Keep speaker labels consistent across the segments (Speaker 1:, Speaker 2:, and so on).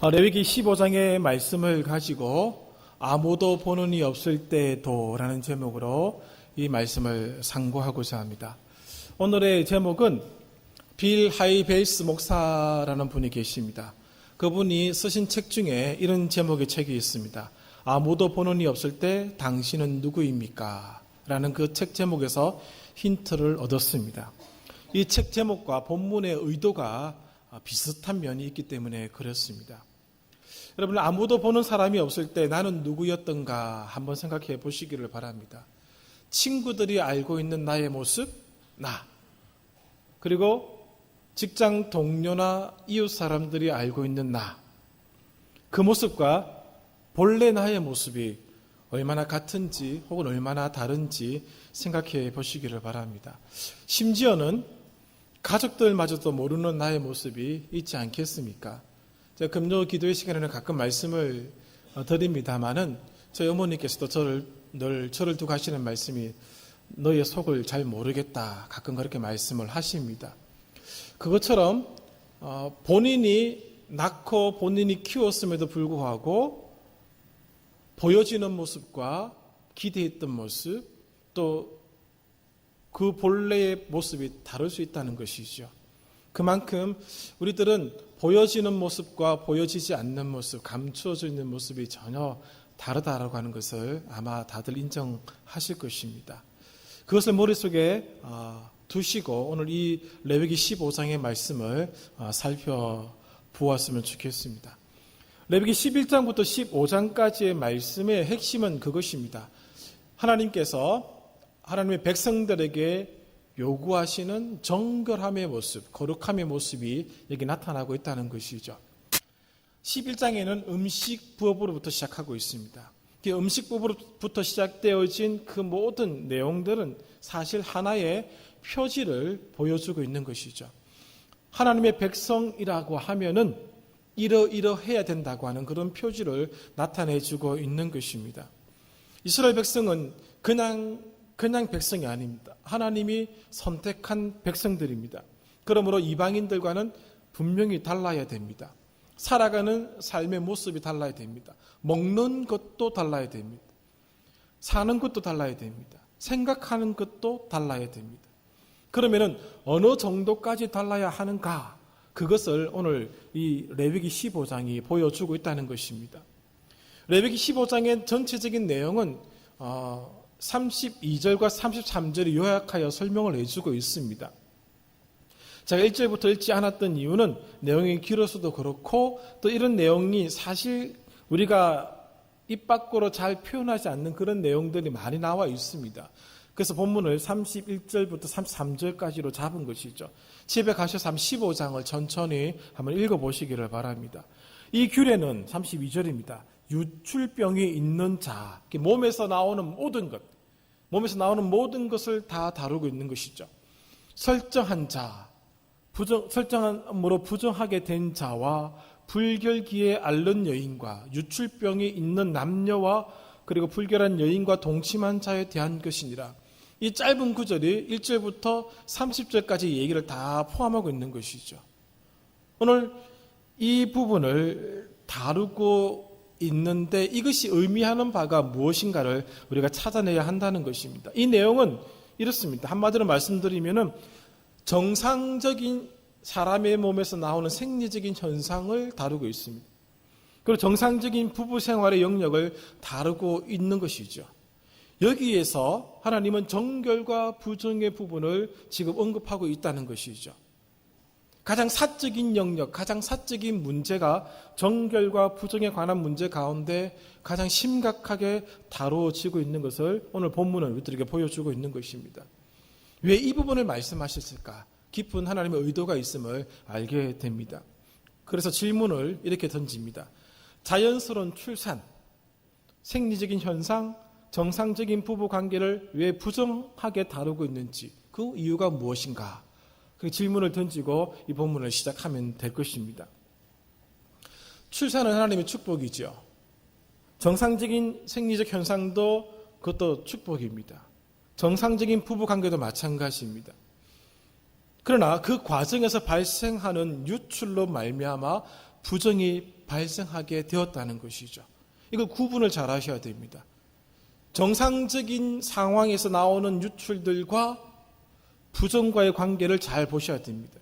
Speaker 1: 레위기 15장의 말씀을 가지고 아무도 보는 이 없을 때도 라는 제목으로 이 말씀을 상고하고자 합니다. 오늘의 제목은 빌 하이베이스 목사라는 분이 계십니다. 그분이 쓰신 책 중에 이런 제목의 책이 있습니다. 아무도 보는 이 없을 때 당신은 누구입니까? 라는 그 책 제목에서 힌트를 얻었습니다. 이 책 제목과 본문의 의도가 비슷한 면이 있기 때문에 그렇습니다. 여러분, 아무도 보는 사람이 없을 때 나는 누구였던가 한번 생각해 보시기를 바랍니다. 친구들이 알고 있는 나의 모습, 나. 그리고 직장 동료나 이웃 사람들이 알고 있는 나. 그 모습과 본래 나의 모습이 얼마나 같은지 혹은 얼마나 다른지 생각해 보시기를 바랍니다. 심지어는 가족들마저도 모르는 나의 모습이 있지 않겠습니까? 제가 금요 기도의 시간에는 가끔 말씀을 드립니다마는 저희 어머니께서도 저를 두고 하시는 말씀이 너의 속을 잘 모르겠다. 가끔 그렇게 말씀을 하십니다. 그것처럼 본인이 낳고 본인이 키웠음에도 불구하고 보여지는 모습과 기대했던 모습 또 그 본래의 모습이 다를 수 있다는 것이죠. 그만큼 우리들은 보여지는 모습과 보여지지 않는 모습, 감추어져 있는 모습이 전혀 다르다라고 하는 것을 아마 다들 인정하실 것입니다. 그것을 머릿속에 두시고 오늘 이 레위기 15장의 말씀을 살펴보았으면 좋겠습니다. 레위기 11장부터 15장까지의 말씀의 핵심은 그것입니다. 하나님께서 하나님의 백성들에게 요구하시는 정결함의 모습, 거룩함의 모습이 여기 나타나고 있다는 것이죠. 11장에는 음식부업으로부터 시작하고 있습니다. 그 음식부업으로부터 시작되어진 그 모든 내용들은 사실 하나의 표지를 보여주고 있는 것이죠. 하나님의 백성이라고 하면은 이러이러해야 된다고 하는 그런 표지를 나타내주고 있는 것입니다. 이스라엘 백성은 그냥 백성이 아닙니다. 하나님이 선택한 백성들입니다. 그러므로 이방인들과는 분명히 달라야 됩니다. 살아가는 삶의 모습이 달라야 됩니다. 먹는 것도 달라야 됩니다. 사는 것도 달라야 됩니다. 생각하는 것도 달라야 됩니다. 그러면은 어느 정도까지 달라야 하는가? 그것을 오늘 이 레위기 15장이 보여주고 있다는 것입니다. 레위기 15장의 전체적인 내용은 32절과 33절이 요약하여 설명을 해주고 있습니다. 제가 1절부터 읽지 않았던 이유는 내용이 길어서도 그렇고 또 이런 내용이 사실 우리가 입 밖으로 잘 표현하지 않는 그런 내용들이 많이 나와 있습니다. 그래서 본문을 31절부터 33절까지로 잡은 것이죠. 집에 가셔서 15장을 천천히 한번 읽어보시기를 바랍니다. 이 규례는 32절입니다. 유출병이 있는 자, 몸에서 나오는 모든 것을 다 다루고 있는 것이죠. 설정한 자, 설정함으로 부정하게 된 자와 불결기에 앓는 여인과 유출병이 있는 남녀와 그리고 불결한 여인과 동침한 자에 대한 것이니라. 이 짧은 구절이 1절부터 30절까지 얘기를 다 포함하고 있는 것이죠. 오늘 이 부분을 다루고 있는데 이것이 의미하는 바가 무엇인가를 우리가 찾아내야 한다는 것입니다. 이 내용은 이렇습니다. 한마디로 말씀드리면은 정상적인 사람의 몸에서 나오는 생리적인 현상을 다루고 있습니다. 그리고 정상적인 부부 생활의 영역을 다루고 있는 것이죠. 여기에서 하나님은 정결과 부정의 부분을 지금 언급하고 있다는 것이죠. 가장 사적인 영역, 가장 사적인 문제가 정결과 부정에 관한 문제 가운데 가장 심각하게 다루어지고 있는 것을 오늘 본문은 우리들에게 보여주고 있는 것입니다. 왜 이 부분을 말씀하셨을까? 깊은 하나님의 의도가 있음을 알게 됩니다. 그래서 질문을 이렇게 던집니다. 자연스러운 출산, 생리적인 현상, 정상적인 부부 관계를 왜 부정하게 다루고 있는지 그 이유가 무엇인가? 그 질문을 던지고 이 본문을 시작하면 될 것입니다. 출산은 하나님의 축복이죠. 정상적인 생리적 현상도 그것도 축복입니다. 정상적인 부부 관계도 마찬가지입니다. 그러나 그 과정에서 발생하는 유출로 말미암아 부정이 발생하게 되었다는 것이죠. 이걸 구분을 잘 하셔야 됩니다. 정상적인 상황에서 나오는 유출들과 부정과의 관계를 잘 보셔야 됩니다.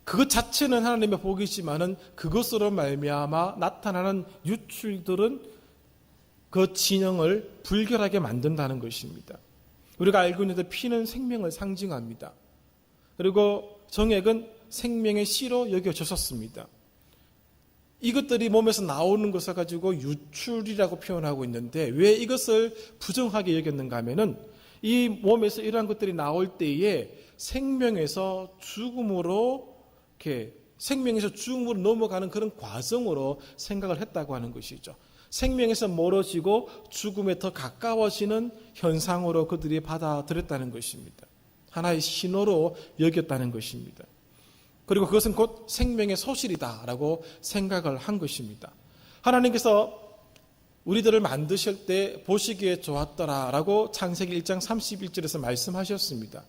Speaker 1: 그것 자체는 하나님의 복이지만은 그것으로 말미암아 나타나는 유출들은 그 진영을 불결하게 만든다는 것입니다. 우리가 알고 있는데 피는 생명을 상징합니다. 그리고 정액은 생명의 씨로 여겨졌었습니다. 이것들이 몸에서 나오는 것을 가지고 유출이라고 표현하고 있는데 왜 이것을 부정하게 여겼는가 하면은 이 몸에서 이러한 것들이 나올 때에 생명에서 죽음으로 넘어가는 그런 과정으로 생각을 했다고 하는 것이죠. 생명에서 멀어지고 죽음에 더 가까워지는 현상으로 그들이 받아들였다는 것입니다. 하나의 신호로 여겼다는 것입니다. 그리고 그것은 곧 생명의 소실이다라고 생각을 한 것입니다. 하나님께서 우리들을 만드실 때 보시기에 좋았더라라고 창세기 1장 31절에서 말씀하셨습니다.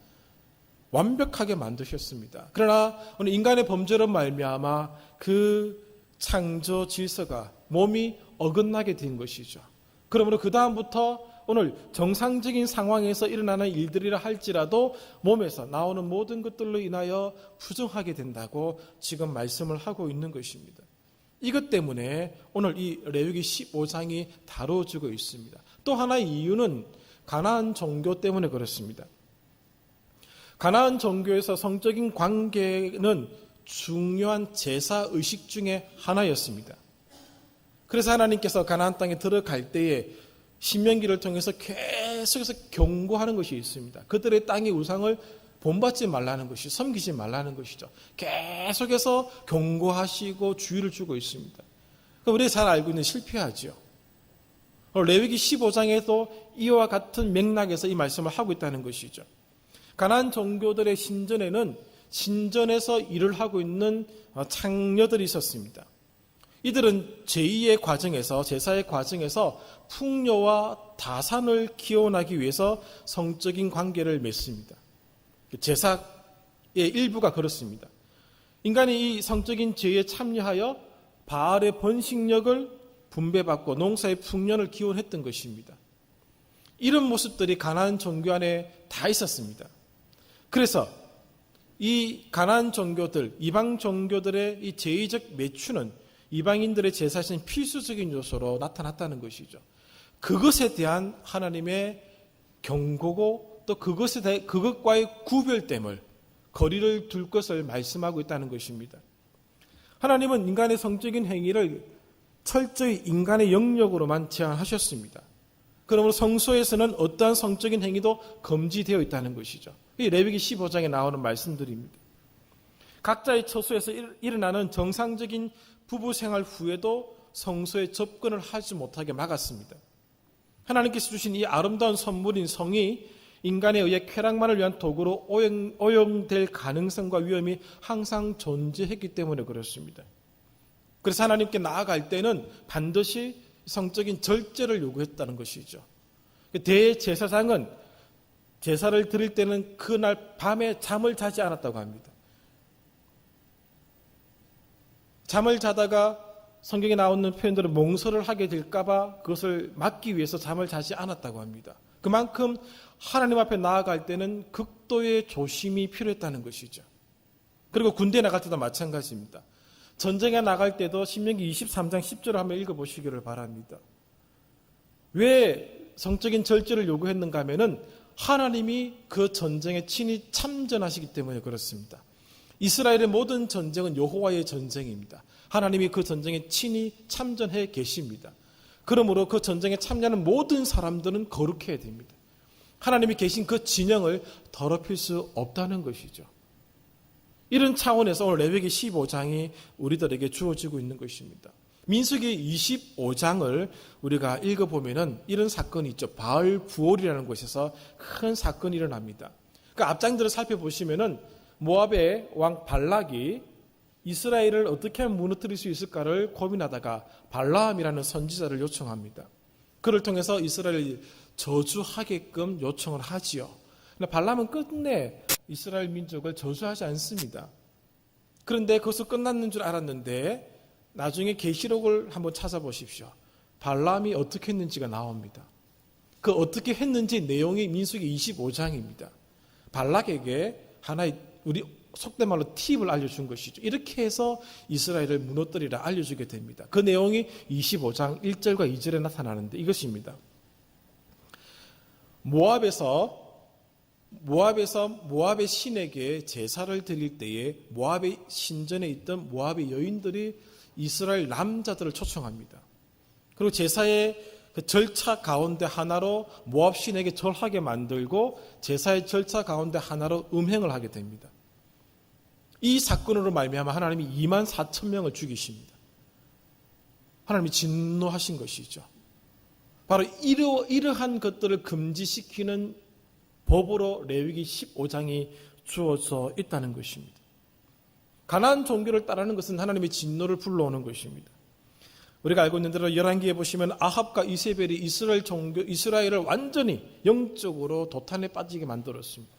Speaker 1: 완벽하게 만드셨습니다. 그러나 오늘 인간의 범죄로 말미암아 그 창조 질서가 몸이 어긋나게 된 것이죠. 그러므로 그 다음부터 오늘 정상적인 상황에서 일어나는 일들이라 할지라도 몸에서 나오는 모든 것들로 인하여 부정하게 된다고 지금 말씀을 하고 있는 것입니다. 이것 때문에 오늘 이 레위기 15장이 다뤄지고 있습니다. 또 하나의 이유는 가나안 종교 때문에 그렇습니다. 가나안 종교에서 성적인 관계는 중요한 제사 의식 중에 하나였습니다. 그래서 하나님께서 가나안 땅에 들어갈 때에 신명기를 통해서 계속해서 경고하는 것이 있습니다. 그들의 땅의 우상을 본받지 말라는 것이, 섬기지 말라는 것이죠. 계속해서 경고하시고 주의를 주고 있습니다. 우리가 잘 알고 있는 실패하죠. 레위기 15장에도 이와 같은 맥락에서 이 말씀을 하고 있다는 것이죠. 가나안 종교들의 신전에는 신전에서 일을 하고 있는 창녀들이 있었습니다. 이들은 제2의 과정에서, 제사의 과정에서 풍요와 다산을 기원하기 위해서 성적인 관계를 맺습니다. 제사의 일부가 그렇습니다. 인간이 이 성적인 죄에 참여하여 바알의 번식력을 분배받고 농사의 풍년을 기원했던 것입니다. 이런 모습들이 가나안 종교 안에 다 있었습니다. 그래서 이 가나안 종교들, 이방 종교들의 이 제의적 매춘은 이방인들의 제사신 필수적인 요소로 나타났다는 것이죠. 그것에 대한 하나님의 경고고 또 그것과의 구별됨을, 거리를 둘 것을 말씀하고 있다는 것입니다. 하나님은 인간의 성적인 행위를 철저히 인간의 영역으로만 제한하셨습니다. 그러므로 성소에서는 어떠한 성적인 행위도 금지되어 있다는 것이죠. 이 레위기 15장에 나오는 말씀들입니다. 각자의 처소에서 일어나는 정상적인 부부 생활 후에도 성소에 접근을 하지 못하게 막았습니다. 하나님께서 주신 이 아름다운 선물인 성이 인간에 의해 쾌락만을 위한 도구로 오용될 가능성과 위험이 항상 존재했기 때문에 그렇습니다. 그래서 하나님께 나아갈 때는 반드시 성적인 절제를 요구했다는 것이죠. 대제사장은 제사를 드릴 때는 그날 밤에 잠을 자지 않았다고 합니다. 잠을 자다가 성경에 나오는 표현대로 몽설을 하게 될까봐 그것을 막기 위해서 잠을 자지 않았다고 합니다. 그만큼 하나님 앞에 나아갈 때는 극도의 조심이 필요했다는 것이죠. 그리고 군대에 나갈 때도 마찬가지입니다. 전쟁에 나갈 때도 신명기 23장 10절을 한번 읽어보시기를 바랍니다. 왜 성적인 절제를 요구했는가 하면은 하나님이 그 전쟁에 친히 참전하시기 때문에 그렇습니다. 이스라엘의 모든 전쟁은 여호와의 전쟁입니다. 하나님이 그 전쟁에 친히 참전해 계십니다. 그러므로 그 전쟁에 참여하는 모든 사람들은 거룩해야 됩니다. 하나님이 계신 그 진영을 더럽힐 수 없다는 것이죠. 이런 차원에서 오늘 레위기 15장이 우리들에게 주어지고 있는 것입니다. 민수기 25장을 우리가 읽어보면은 이런 사건이 있죠. 바알 부올이라는 곳에서 큰 사건이 일어납니다. 그 앞장들을 살펴보시면은 모압의 왕 발락이 이스라엘을 어떻게 하면 무너뜨릴 수 있을까를 고민하다가 발라함이라는 선지자를 요청합니다. 그를 통해서 이스라엘을 저주하게끔 요청을 하지요. 그런데 발람은 끝내 이스라엘 민족을 저주하지 않습니다. 그런데 그것을 끝났는 줄 알았는데 나중에 계시록을 한번 찾아보십시오. 발람이 어떻게 했는지가 나옵니다. 그 어떻게 했는지 내용이 민수기 25장입니다. 발락에게 하나의 우리 속된 말로 팁을 알려준 것이죠. 이렇게 해서 이스라엘을 무너뜨리라 알려주게 됩니다. 그 내용이 25장 1절과 2절에 나타나는데 이것입니다. 모압의 신에게 제사를 드릴 때에 모압의 신전에 있던 모압의 여인들이 이스라엘 남자들을 초청합니다. 그리고 제사의 그 절차 가운데 하나로 모압 신에게 절하게 만들고 제사의 절차 가운데 하나로 음행을 하게 됩니다. 이 사건으로 말미암아 하나님이 2만 4천 명을 죽이십니다. 하나님이 진노하신 것이죠. 바로 이러한 것들을 금지시키는 법으로 레위기 15장이 주어져 있다는 것입니다. 가나안 종교를 따르는 것은 하나님의 진노를 불러오는 것입니다. 우리가 알고 있는 대로 열왕기에 보시면 아합과 이세벨이 이스라엘을 완전히 영적으로 도탄에 빠지게 만들었습니다.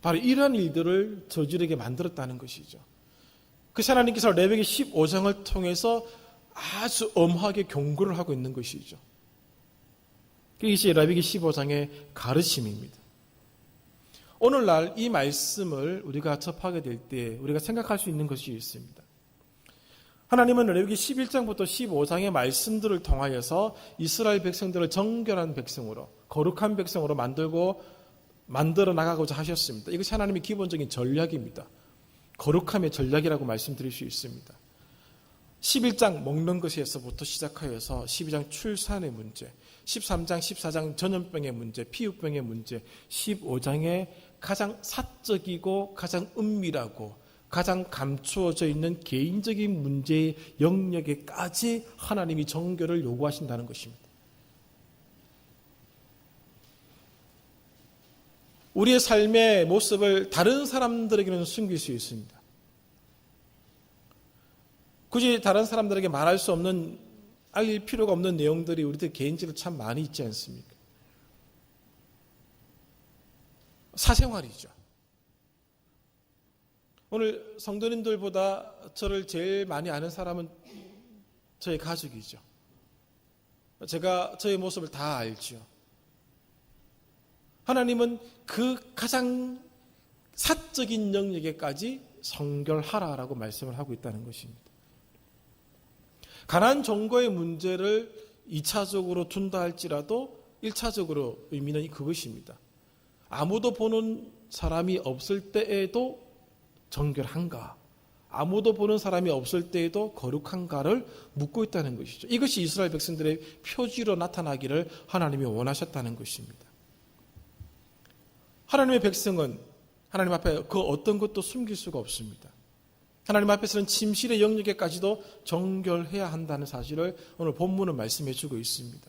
Speaker 1: 바로 이러한 일들을 저지르게 만들었다는 것이죠. 그래서 하나님께서 레위기 15장을 통해서 아주 엄하게 경고를 하고 있는 것이죠. 이것이 레위기 15장의 가르침입니다. 오늘날 이 말씀을 우리가 접하게 될 때 우리가 생각할 수 있는 것이 있습니다. 하나님은 레위기 11장부터 15장의 말씀들을 통하여서 이스라엘 백성들을 정결한 백성으로 거룩한 백성으로 만들어 나가고자 하셨습니다. 이것이 하나님의 기본적인 전략입니다. 거룩함의 전략이라고 말씀드릴 수 있습니다. 11장 먹는 것에서부터 시작하여서 12장 출산의 문제, 13장, 14장 전염병의 문제, 피부병의 문제, 15장의 가장 사적이고 가장 은밀하고 가장 감추어져 있는 개인적인 문제의 영역에까지 하나님이 정결을 요구하신다는 것입니다. 우리의 삶의 모습을 다른 사람들에게는 숨길 수 있습니다. 굳이 다른 사람들에게 말할 수 없는, 알릴 필요가 없는 내용들이 우리들 개인적으로 참 많이 있지 않습니까? 사생활이죠. 오늘 성도님들보다 저를 제일 많이 아는 사람은 저의 가족이죠. 제가 저의 모습을 다 알죠. 하나님은 그 가장 사적인 영역에까지 성결하라라고 말씀을 하고 있다는 것입니다. 가나안 종교의 문제를 2차적으로 둔다 할지라도 1차적으로 의미는 그것입니다. 아무도 보는 사람이 없을 때에도 정결한가? 아무도 보는 사람이 없을 때에도 거룩한가를 묻고 있다는 것이죠. 이것이 이스라엘 백성들의 표지로 나타나기를 하나님이 원하셨다는 것입니다. 하나님의 백성은 하나님 앞에 그 어떤 것도 숨길 수가 없습니다. 하나님 앞에서는 침실의 영역에까지도 정결해야 한다는 사실을 오늘 본문은 말씀해 주고 있습니다.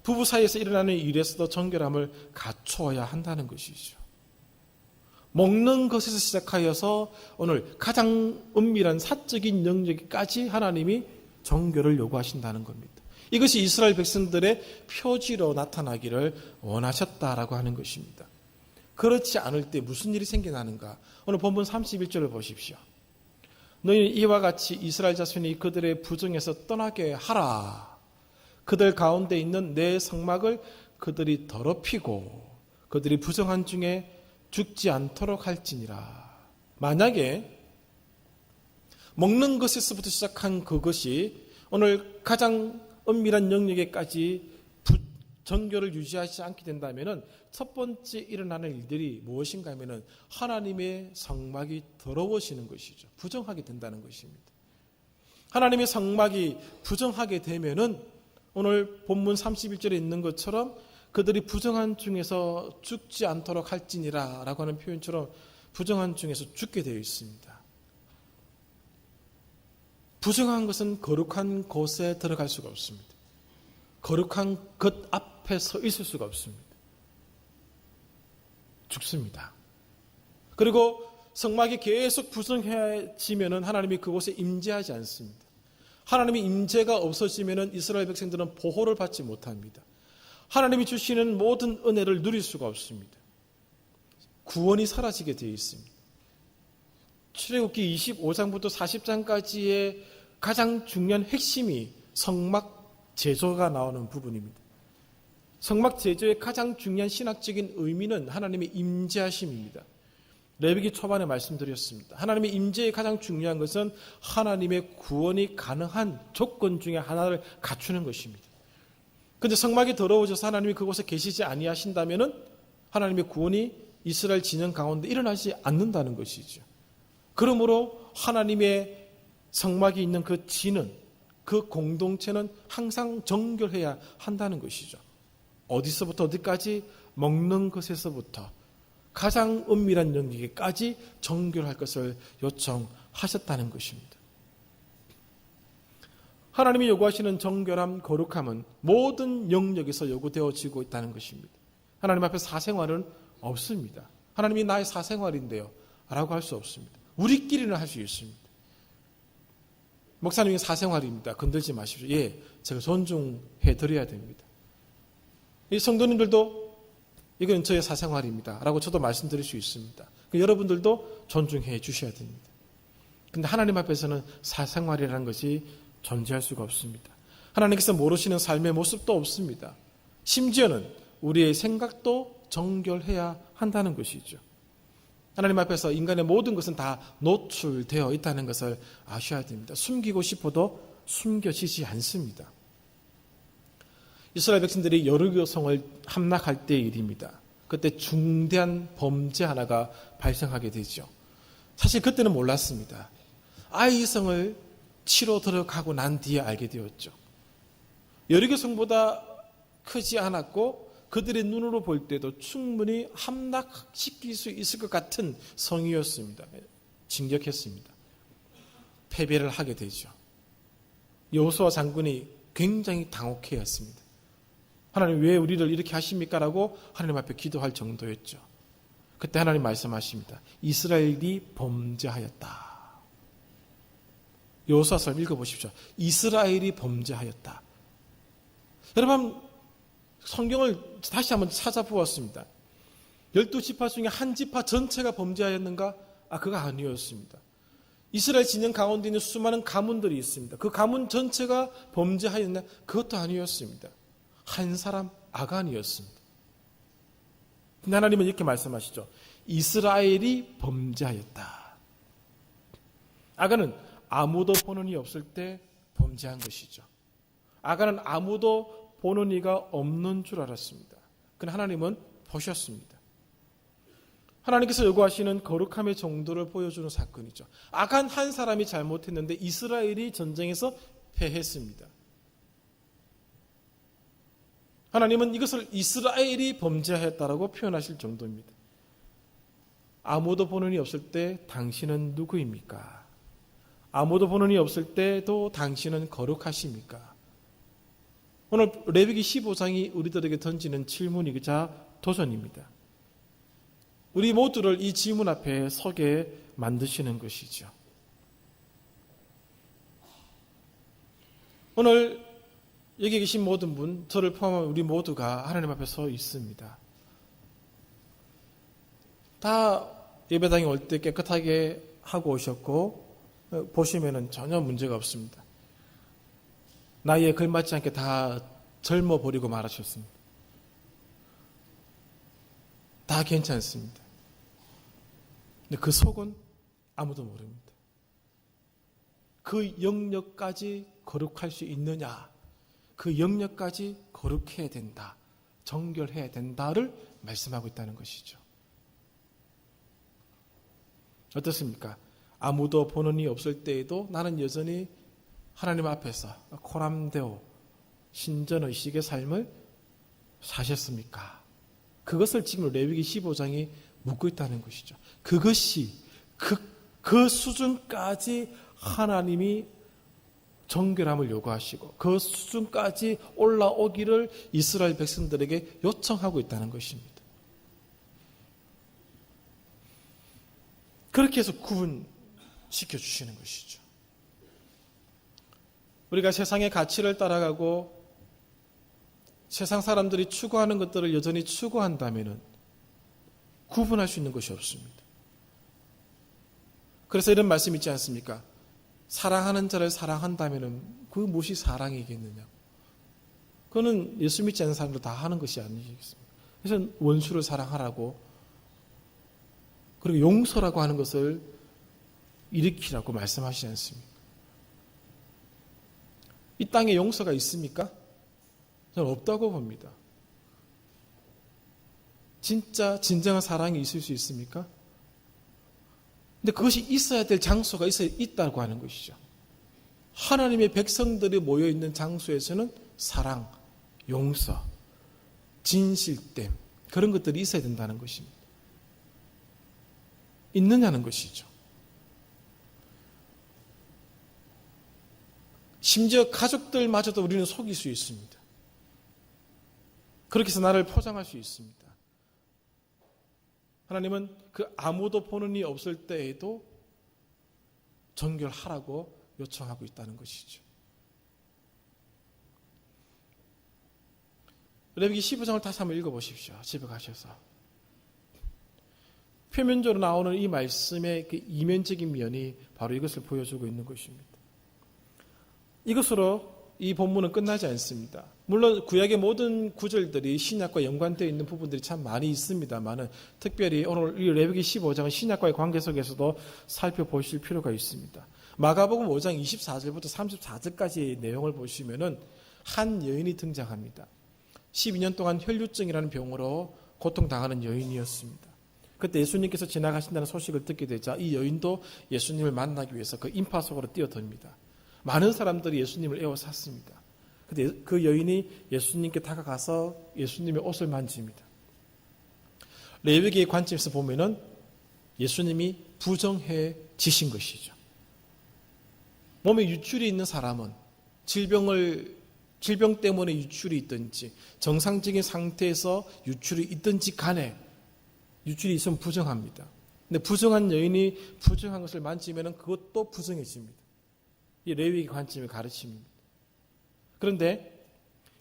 Speaker 1: 부부 사이에서 일어나는 일에서도 정결함을 갖추어야 한다는 것이죠. 먹는 것에서 시작하여서 오늘 가장 은밀한 사적인 영역까지 하나님이 정결을 요구하신다는 겁니다. 이것이 이스라엘 백성들의 표지로 나타나기를 원하셨다라고 하는 것입니다. 그렇지 않을 때 무슨 일이 생겨나는가? 오늘 본문 31절을 보십시오. 너희는 이와 같이 이스라엘 자손이 그들의 부정에서 떠나게 하라. 그들 가운데 있는 내 성막을 그들이 더럽히고 그들이 부정한 중에 죽지 않도록 할지니라. 만약에 먹는 것에서부터 시작한 그것이 오늘 가장 은밀한 영역에까지 정결을 유지하지 않게 된다면 첫 번째 일어나는 일들이 무엇인가 하면 하나님의 성막이 더러워지는 것이죠. 부정하게 된다는 것입니다. 하나님의 성막이 부정하게 되면 오늘 본문 31절에 있는 것처럼 그들이 부정한 중에서 죽지 않도록 할지니라 라고 하는 표현처럼 부정한 중에서 죽게 되어 있습니다. 부정한 것은 거룩한 곳에 들어갈 수가 없습니다. 거룩한 것 앞에 서 있을 수가 없습니다. 죽습니다. 그리고 성막이 계속 부정해지면 하나님이 그곳에 임재하지 않습니다. 하나님의 임재가 없어지면 이스라엘 백성들은 보호를 받지 못합니다. 하나님이 주시는 모든 은혜를 누릴 수가 없습니다. 구원이 사라지게 되어 있습니다. 출애굽기 25장부터 40장까지의 가장 중요한 핵심이 성막 제조가 나오는 부분입니다. 성막 제조의 가장 중요한 신학적인 의미는 하나님의 임재하심입니다. 레위기 초반에 말씀드렸습니다. 하나님의 임재의 가장 중요한 것은 하나님의 구원이 가능한 조건 중에 하나를 갖추는 것입니다. 그런데 성막이 더러워져서 하나님이 그곳에 계시지 아니하신다면은 하나님의 구원이 이스라엘 진영 가운데 일어나지 않는다는 것이죠. 그러므로 하나님의 성막이 있는 그 진은, 그 공동체는 항상 정결해야 한다는 것이죠. 어디서부터 어디까지? 먹는 것에서부터 가장 은밀한 영역에까지 정결할 것을 요청하셨다는 것입니다. 하나님이 요구하시는 정결함, 거룩함은 모든 영역에서 요구되어지고 있다는 것입니다. 하나님 앞에 사생활은 없습니다. 하나님이 나의 사생활인데요 라고 할 수 없습니다. 우리끼리는 할 수 있습니다. 목사님이 사생활입니다. 건들지 마십시오. 예, 제가 존중해 드려야 됩니다. 이 성도님들도 이건 저의 사생활입니다 라고 저도 말씀드릴 수 있습니다. 여러분들도 존중해 주셔야 됩니다. 그런데 하나님 앞에서는 사생활이라는 것이 존재할 수가 없습니다. 하나님께서 모르시는 삶의 모습도 없습니다. 심지어는 우리의 생각도 정결해야 한다는 것이죠. 하나님 앞에서 인간의 모든 것은 다 노출되어 있다는 것을 아셔야 됩니다. 숨기고 싶어도 숨겨지지 않습니다. 이스라엘 백성들이 여리고성을 함락할 때의 일입니다. 그때 중대한 범죄 하나가 발생하게 되죠. 사실 그때는 몰랐습니다. 아이 성을 치러 들어가고 난 뒤에 알게 되었죠. 여리고성보다 크지 않았고 그들의 눈으로 볼 때도 충분히 함락시킬 수 있을 것 같은 성이었습니다. 진격했습니다. 패배를 하게 되죠. 여호수아 장군이 굉장히 당혹해했습니다. 하나님 왜 우리를 이렇게 하십니까? 라고 하나님 앞에 기도할 정도였죠. 그때 하나님 말씀하십니다. 이스라엘이 범죄하였다. 여호수아서를 읽어보십시오. 이스라엘이 범죄하였다. 여러분 성경을 다시 한번 찾아보았습니다. 12지파 중에 한 지파 전체가 범죄하였는가? 그가 아니었습니다. 이스라엘 진영 가운데 있는 수많은 가문들이 있습니다. 그 가문 전체가 범죄하였나? 그것도 아니었습니다. 한 사람 아간이었습니다. 근데 하나님은 이렇게 말씀하시죠. 이스라엘이 범죄하였다. 아간은 아무도 보는 이 없을 때 범죄한 것이죠. 아간은 아무도 보는 이가 없는 줄 알았습니다. 그러나 하나님은 보셨습니다. 하나님께서 요구하시는 거룩함의 정도를 보여주는 사건이죠. 아간 한 사람이 잘못했는데 이스라엘이 전쟁에서 패했습니다. 하나님은 이것을 이스라엘이 범죄하였다라고 표현하실 정도입니다. 아무도 보는 이 없을 때 당신은 누구입니까? 아무도 보는 이 없을 때도 당신은 거룩하십니까? 오늘 레위기 15장이 우리들에게 던지는 질문이자 도전입니다. 우리 모두를 이 질문 앞에 서게 만드시는 것이죠. 오늘 여기 계신 모든 분, 저를 포함한 우리 모두가 하나님 앞에 서 있습니다. 다 예배당에 올 때 깨끗하게 하고 오셨고 보시면은 전혀 문제가 없습니다. 나이에 걸맞지 않게 다 젊어 버리고 말하셨습니다. 다 괜찮습니다. 근데 그 속은 아무도 모릅니다. 그 영역까지 거룩할 수 있느냐? 그 영역까지 거룩해야 된다. 정결해야 된다를 말씀하고 있다는 것이죠. 어떻습니까? 아무도 보는 이 없을 때에도 나는 여전히 하나님 앞에서 코람데오 신전의식의 삶을 사셨습니까? 그것을 지금 레위기 15장이 묻고 있다는 것이죠. 그것이 그 수준까지 하나님이 정결함을 요구하시고 그 수준까지 올라오기를 이스라엘 백성들에게 요청하고 있다는 것입니다. 그렇게 해서 구분시켜 주시는 것이죠. 우리가 세상의 가치를 따라가고 세상 사람들이 추구하는 것들을 여전히 추구한다면 구분할 수 있는 것이 없습니다. 그래서 이런 말씀 있지 않습니까? 사랑하는 자를 사랑한다면 그 무엇이 사랑이겠느냐. 그거는 예수 믿지 않는 사람들 다 하는 것이 아니겠습니까? 그래서 원수를 사랑하라고, 그리고 용서라고 하는 것을 일으키라고 말씀하시지 않습니까? 이 땅에 용서가 있습니까? 저는 없다고 봅니다. 진짜 진정한 사랑이 있을 수 있습니까? 근데 그것이 있어야 될 장소가 있다고 하는 것이죠. 하나님의 백성들이 모여있는 장소에서는 사랑, 용서, 진실됨, 그런 것들이 있어야 된다는 것입니다. 있느냐는 것이죠. 심지어 가족들마저도 우리는 속일 수 있습니다. 그렇게 해서 나를 포장할 수 있습니다. 하나님은 그 아무도 보는 이 없을 때에도 정결하라고 요청하고 있다는 것이죠. 레위기 15장을 다시 한번 읽어보십시오. 집에 가셔서. 표면적으로 나오는 이 말씀의 그 이면적인 면이 바로 이것을 보여주고 있는 것입니다. 이것으로 이 본문은 끝나지 않습니다. 물론 구약의 모든 구절들이 신약과 연관되어 있는 부분들이 참 많이 있습니다만, 특별히 오늘 이 레위기 15장은 신약과의 관계 속에서도 살펴보실 필요가 있습니다. 마가복음 5장 24절부터 34절까지의 내용을 보시면은 한 여인이 등장합니다. 12년 동안 혈류증이라는 병으로 고통당하는 여인이었습니다. 그때 예수님께서 지나가신다는 소식을 듣게 되자 이 여인도 예수님을 만나기 위해서 그 인파 속으로 뛰어듭니다. 많은 사람들이 예수님을 에워쌌습니다. 그런데 그 여인이 예수님께 다가가서 예수님의 옷을 만집니다. 레위기의 관점에서 보면은 예수님이 부정해지신 것이죠. 몸에 유출이 있는 사람은 질병 때문에 유출이 있든지 정상적인 상태에서 유출이 있든지 간에 유출이 있으면 부정합니다. 근데 부정한 여인이 부정한 것을 만지면 그것도 부정해집니다. 이 레위기 관점의 가르침입니다. 그런데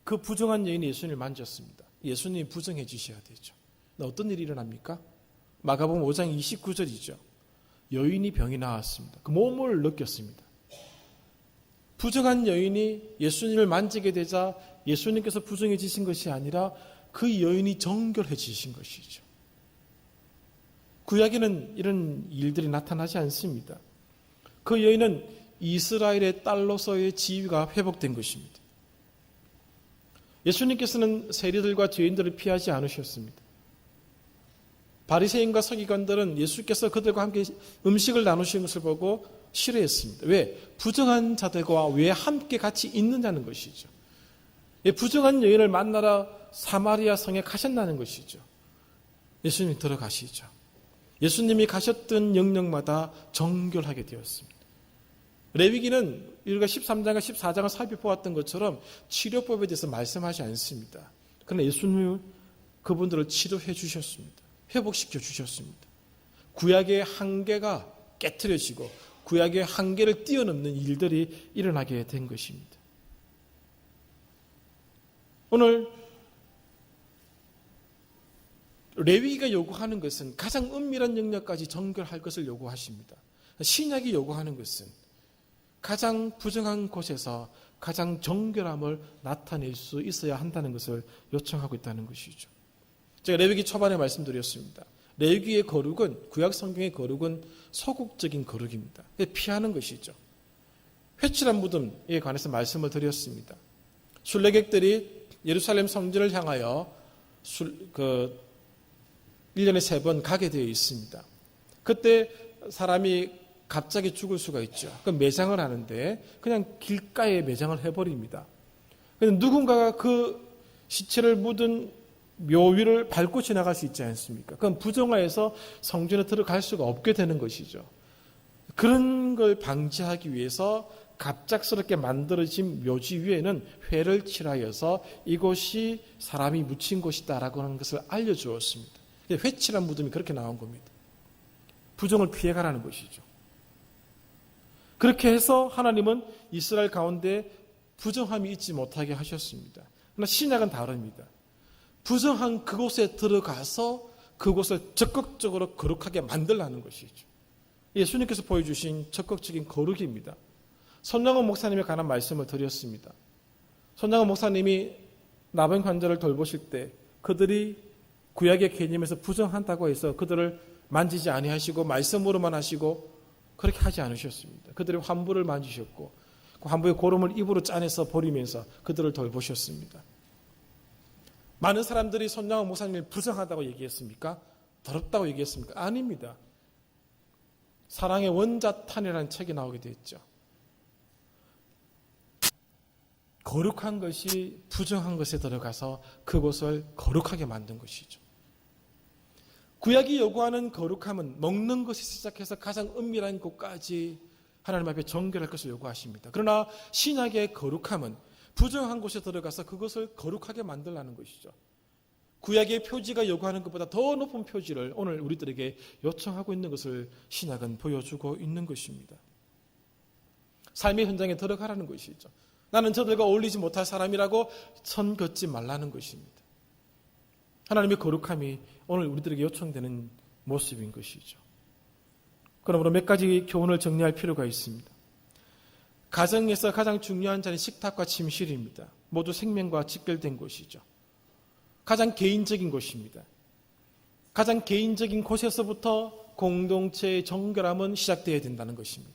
Speaker 1: 그 부정한 여인이 예수님을 만졌습니다. 예수님이 부정해지셔야 되죠. 어떤 일이 일어납니까? 마가복음 5장 29절이죠. 여인이 병이 나왔습니다. 그 몸을 느꼈습니다. 부정한 여인이 예수님을 만지게 되자 예수님께서 부정해지신 것이 아니라 그 여인이 정결해지신 것이죠. 구약에는 이런 일들이 나타나지 않습니다. 그 여인은 이스라엘의 딸로서의 지위가 회복된 것입니다. 예수님께서는 세리들과 죄인들을 피하지 않으셨습니다. 바리새인과 서기관들은 예수께서 그들과 함께 음식을 나누시는 것을 보고 싫어했습니다. 왜? 부정한 자들과 왜 함께 같이 있느냐는 것이죠. 부정한 여인을 만나러 사마리아 성에 가셨다는 것이죠. 예수님이 들어가시죠. 예수님이 가셨던 영역마다 정결하게 되었습니다. 레위기는 우리가 13장과 14장을 살펴보았던 것처럼 치료법에 대해서 말씀하지 않습니다. 그러나 예수님은 그분들을 치료해 주셨습니다. 회복시켜 주셨습니다. 구약의 한계가 깨트려지고 구약의 한계를 뛰어넘는 일들이 일어나게 된 것입니다. 오늘 레위기가 요구하는 것은 가장 은밀한 영역까지 정결할 것을 요구하십니다. 신약이 요구하는 것은 가장 부정한 곳에서 가장 정결함을 나타낼 수 있어야 한다는 것을 요청하고 있다는 것이죠. 제가 레위기 초반에 말씀드렸습니다. 레위기의 거룩은, 구약 성경의 거룩은 소극적인 거룩입니다. 피하는 것이죠. 회칠한 무덤에 관해서 말씀을 드렸습니다. 순례객들이 예루살렘 성전을 향하여 1년에 3번 가게 되어 있습니다. 그때 사람이 갑자기 죽을 수가 있죠. 그럼 매장을 하는데 그냥 길가에 매장을 해버립니다. 누군가가 그 시체를 묻은 묘 위를 밟고 지나갈 수 있지 않습니까? 그럼 부정하여서 성전에 들어갈 수가 없게 되는 것이죠. 그런 걸 방지하기 위해서 갑작스럽게 만들어진 묘지 위에는 회를 칠하여서 이곳이 사람이 묻힌 곳이다라고 하는 것을 알려주었습니다. 회칠한 무덤이 그렇게 나온 겁니다. 부정을 피해가라는 것이죠. 그렇게 해서 하나님은 이스라엘 가운데 부정함이 있지 못하게 하셨습니다. 그러나 신약은 다릅니다. 부정한 그곳에 들어가서 그곳을 적극적으로 거룩하게 만들라는 것이죠. 예수님께서 보여주신 적극적인 거룩입니다. 손양원 목사님에 관한 말씀을 드렸습니다. 손양원 목사님이 나병 환자를 돌보실 때 그들이 구약의 개념에서 부정한다고 해서 그들을 만지지 아니하시고 말씀으로만 하시고 그렇게 하지 않으셨습니다. 그들의 환부를 만지셨고 그 환부의 고름을 입으로 짜내서 버리면서 그들을 돌보셨습니다. 많은 사람들이 손양원 목사님을 부정하다고 얘기했습니까? 더럽다고 얘기했습니까? 아닙니다. 사랑의 원자탄이라는 책이 나오게 됐죠. 거룩한 것이 부정한 것에 들어가서 그곳을 거룩하게 만든 것이죠. 구약이 요구하는 거룩함은 먹는 것이 시작해서 가장 은밀한 곳까지 하나님 앞에 정결할 것을 요구하십니다. 그러나 신약의 거룩함은 부정한 곳에 들어가서 그것을 거룩하게 만들라는 것이죠. 구약의 표지가 요구하는 것보다 더 높은 표지를 오늘 우리들에게 요청하고 있는 것을 신약은 보여주고 있는 것입니다. 삶의 현장에 들어가라는 것이죠. 나는 저들과 어울리지 못할 사람이라고 선 긋지 말라는 것입니다. 하나님의 거룩함이 오늘 우리들에게 요청되는 모습인 것이죠. 그러므로 몇 가지 교훈을 정리할 필요가 있습니다. 가정에서 가장 중요한 자리는 식탁과 침실입니다. 모두 생명과 직결된 곳이죠. 가장 개인적인 곳입니다. 가장 개인적인 곳에서부터 공동체의 정결함은 시작되어야 된다는 것입니다.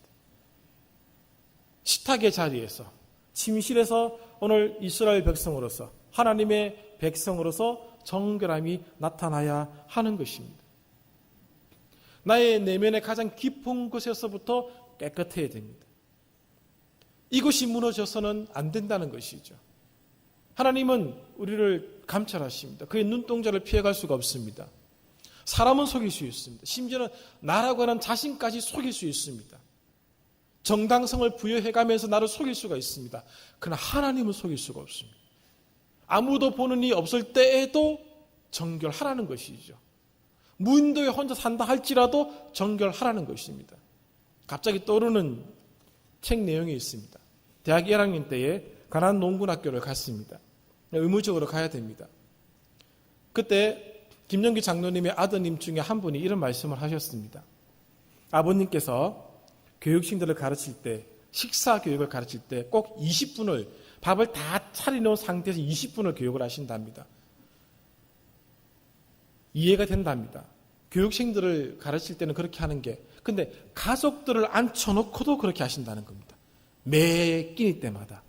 Speaker 1: 식탁의 자리에서, 침실에서 오늘 이스라엘 백성으로서, 하나님의 백성으로서 정결함이 나타나야 하는 것입니다. 나의 내면의 가장 깊은 곳에서부터 깨끗해야 됩니다. 이것이 무너져서는 안 된다는 것이죠. 하나님은 우리를 감찰하십니다. 그의 눈동자를 피해갈 수가 없습니다. 사람은 속일 수 있습니다. 심지어는 나라고 하는 자신까지 속일 수 있습니다. 정당성을 부여해가면서 나를 속일 수가 있습니다. 그러나 하나님은 속일 수가 없습니다. 아무도 보는 이 없을 때에도 정결하라는 것이죠. 무인도에 혼자 산다 할지라도 정결하라는 것입니다. 갑자기 떠오르는 책 내용이 있습니다. 대학 1학년 때에 가난 농군학교를 갔습니다. 의무적으로 가야 됩니다. 그때 김영기 장로님의 아드님 중에 한 분이 이런 말씀을 하셨습니다. 아버님께서 교육생들을 가르칠 때, 식사 교육을 가르칠 때 꼭 20분을 밥을 다 차려놓은 상태에서 20분을 교육을 하신답니다. 이해가 된답니다. 교육생들을 가르칠 때는 그렇게 하는 게, 근데 가족들을 앉혀놓고도 그렇게 하신다는 겁니다. 매 끼니 때마다.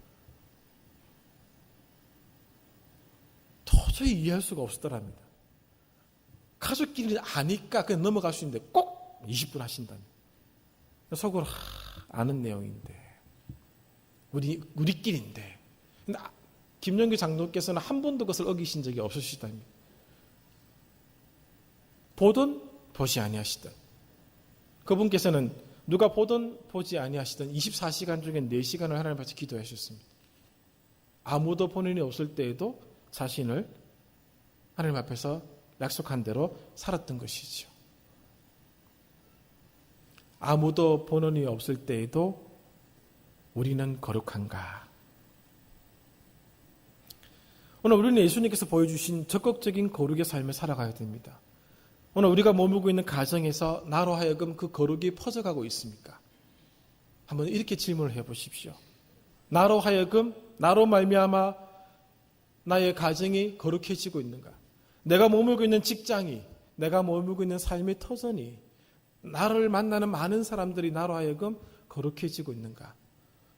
Speaker 1: 도저히 이해할 수가 없었더랍니다. 가족끼리는 아니까 그냥 넘어갈 수 있는데 꼭 20분 하신다니. 속으로 아는 내용인데 우리끼리인데. 근데 김영규 장로께서는 한 번도 그것을 어기신 적이 없으시다니. 보든 보지 아니하시든 그분께서는 누가 보든 보지 아니하시든 24시간 중에 4시간을 하나님 앞에 기도하셨습니다. 아무도 보는 이 없을 때에도 자신을 하나님 앞에서 약속한 대로 살았던 것이죠. 아무도 보는 이 없을 때에도 우리는 거룩한가? 오늘 우리는 예수님께서 보여주신 적극적인 거룩의 삶을 살아가야 됩니다. 오늘 우리가 머물고 있는 가정에서 나로 하여금 그 거룩이 퍼져가고 있습니까? 한번 이렇게 질문을 해보십시오. 나로 하여금, 나로 말미암아 나의 가정이 거룩해지고 있는가? 내가 머물고 있는 직장이, 내가 머물고 있는 삶의 터전이, 나를 만나는 많은 사람들이 나로 하여금 거룩해지고 있는가?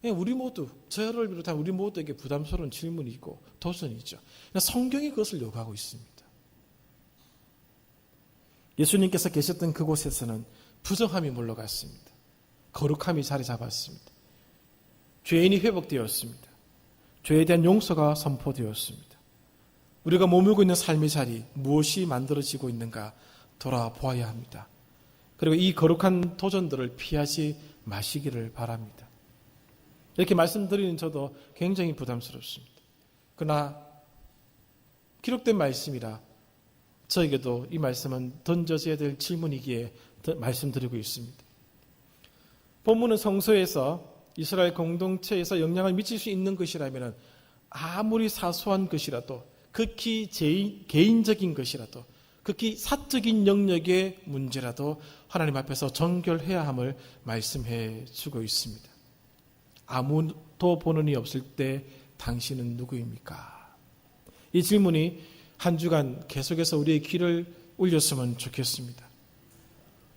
Speaker 1: 우리 모두, 저를 비롯한 우리 모두에게 부담스러운 질문이고 도전이죠. 성경이 그것을 요구하고 있습니다. 예수님께서 계셨던 그곳에서는 부정함이 물러갔습니다. 거룩함이 자리 잡았습니다. 죄인이 회복되었습니다. 죄에 대한 용서가 선포되었습니다. 우리가 머물고 있는 삶의 자리, 무엇이 만들어지고 있는가 돌아보아야 합니다. 그리고 이 거룩한 도전들을 피하지 마시기를 바랍니다. 이렇게 말씀드리는 저도 굉장히 부담스럽습니다. 그러나 기록된 말씀이라 저에게도 이 말씀은 던져져야 될 질문이기에 말씀드리고 있습니다. 본문은 성서에서 이스라엘 공동체에서 영향을 미칠 수 있는 것이라면 아무리 사소한 것이라도 극히 개인적인 것이라도 극히 사적인 영역의 문제라도 하나님 앞에서 정결해야 함을 말씀해 주고 있습니다. 아무도 보는 이 없을 때 당신은 누구입니까? 이 질문이 한 주간 계속해서 우리의 귀를 울렸으면 좋겠습니다.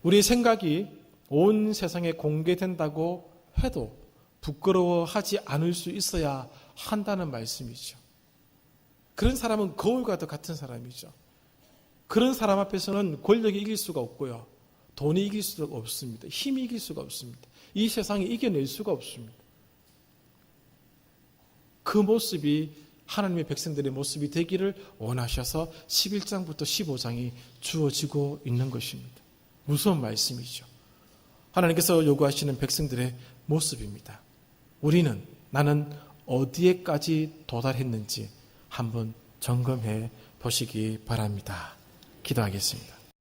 Speaker 1: 우리의 생각이 온 세상에 공개된다고 해도 부끄러워하지 않을 수 있어야 한다는 말씀이죠. 그런 사람은 거울과도 같은 사람이죠. 그런 사람 앞에서는 권력이 이길 수가 없고요. 돈이 이길 수가 없습니다. 힘이 이길 수가 없습니다. 이 세상이 이겨낼 수가 없습니다. 그 모습이 하나님의 백성들의 모습이 되기를 원하셔서 11장부터 15장이 주어지고 있는 것입니다. 무서운 말씀이죠. 하나님께서 요구하시는 백성들의 모습입니다. 나는 어디에까지 도달했는지 한번 점검해 보시기 바랍니다. 기도하겠습니다.